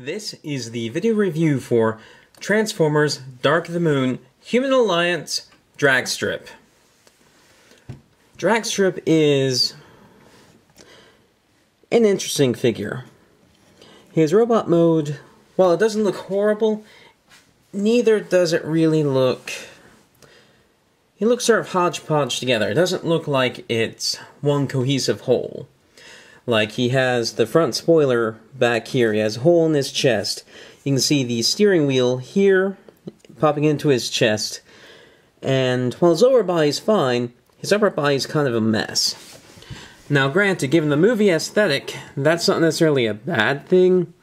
This is the video review for Transformers Dark of the Moon Human Alliance Dragstrip. Dragstrip is an interesting figure. His robot mode, while it doesn't look horrible, neither does it really look... He looks sort of hodgepodge together. It doesn't look like it's one cohesive whole. Like, he has the front spoiler back here, he has a hole in his chest. You can see the steering wheel here, popping into his chest. And while his lower body's fine, his upper body's kind of a mess. Now granted, given the movie aesthetic, that's not necessarily a bad thing,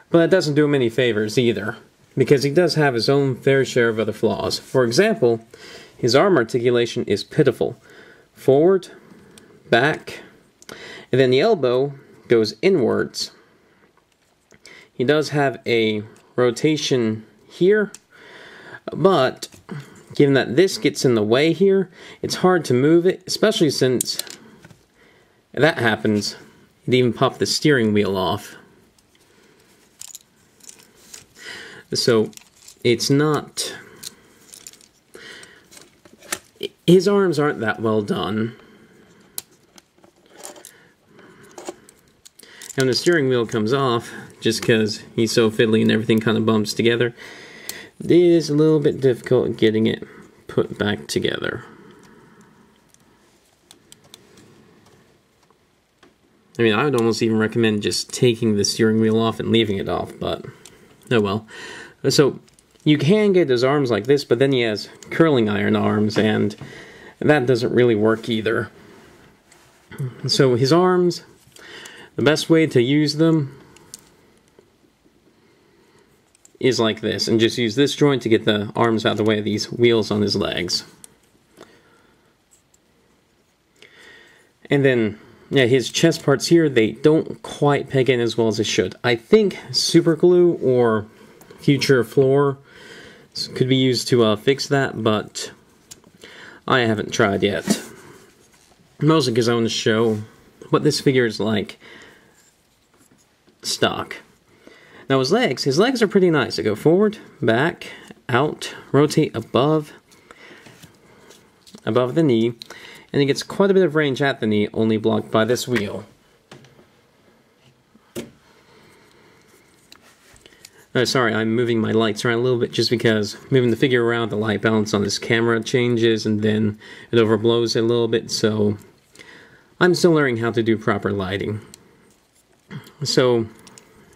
but it doesn't do him any favors either, because he does have his own fair share of other flaws. For example, his arm articulation is pitiful. Forward, back, and then the elbow goes inwards. He does have a rotation here, but given that this gets in the way here, it's hard to move it, especially since if that happens, it even popped the steering wheel off. So it's not... His arms aren't that well done. And the steering wheel comes off, just because he's so fiddly and everything kind of bumps together. It is a little bit difficult getting it put back together. I mean, I would almost even recommend just taking the steering wheel off and leaving it off, but oh well. So, you can get his arms like this, but then he has curling iron arms, and that doesn't really work either. So his arms... The best way to use them is like this, and just use this joint to get the arms out of the way of these wheels on his legs. And then, yeah, his chest parts here, they don't quite peg in as well as they should. I think super glue or future floor could be used to fix that, but I haven't tried yet. Mostly because I want to show what this figure is like stock. Now his legs are pretty nice. They go forward, back, out, rotate above the knee, and he gets quite a bit of range at the knee, only blocked by this wheel. Oh, sorry, I'm moving my lights around a little bit just because moving the figure around, the light balance on this camera changes and then it overblows it a little bit, so I'm still learning how to do proper lighting. So,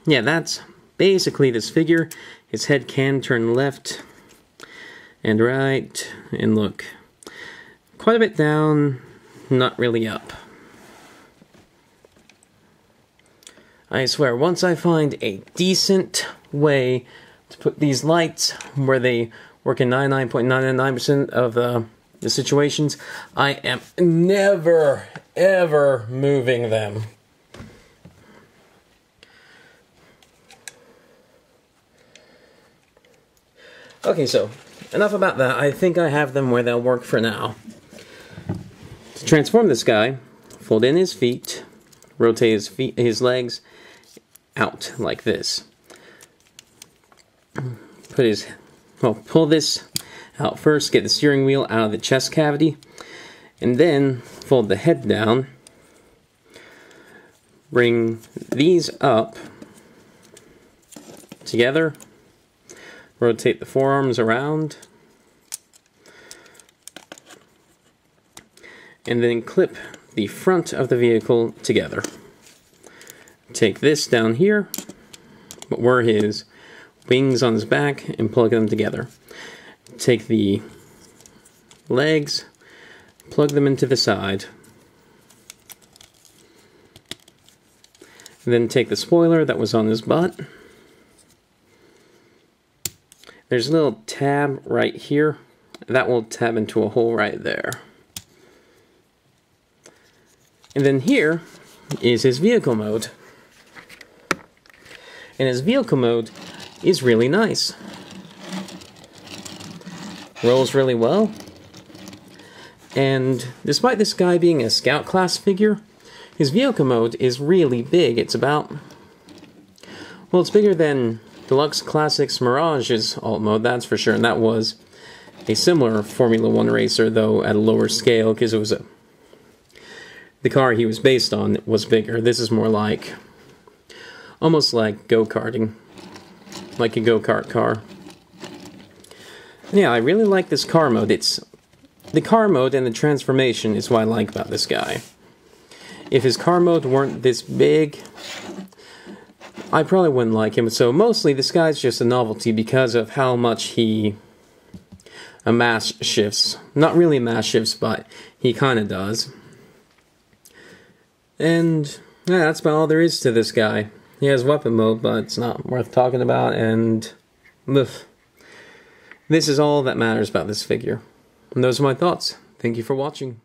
yeah, that's basically this figure. His head can turn left and right, and look, quite a bit down, not really up. I swear, once I find a decent way to put these lights where they work in 99.999% of the situations, I am never, ever moving them. Okay, so, enough about that. I think I have them where they'll work for now. To transform this guy, fold in his feet, rotate his legs out like this. Pull this out first, get the steering wheel out of the chest cavity, and then fold the head down. Bring these up together. Rotate the forearms around, and then clip the front of the vehicle together. Take this down here, but where his wings on his back, and plug them together. Take the legs, plug them into the side, and then take the spoiler that was on his butt. There's a little tab right here. That will tab into a hole right there. And then here is his vehicle mode. And his vehicle mode is really nice. Rolls really well. And despite this guy being a scout class figure, his vehicle mode is really big. It's about Well, it's bigger than Deluxe Classics Mirage's alt mode, that's for sure, and that was a similar Formula 1 racer, though at a lower scale, because it was the car he was based on was bigger. This is more like, almost like go-karting, like a go-kart car. Yeah, I really like this car mode. The car mode and the transformation is what I like about this guy. If his car mode weren't this big, I probably wouldn't like him. So mostly this guy's just a novelty because of how much he mass shifts. Not really mass shifts, but he kind of does. And yeah, that's about all there is to this guy. He has weapon mode, but it's not worth talking about, and this is all that matters about this figure. And those are my thoughts. Thank you for watching.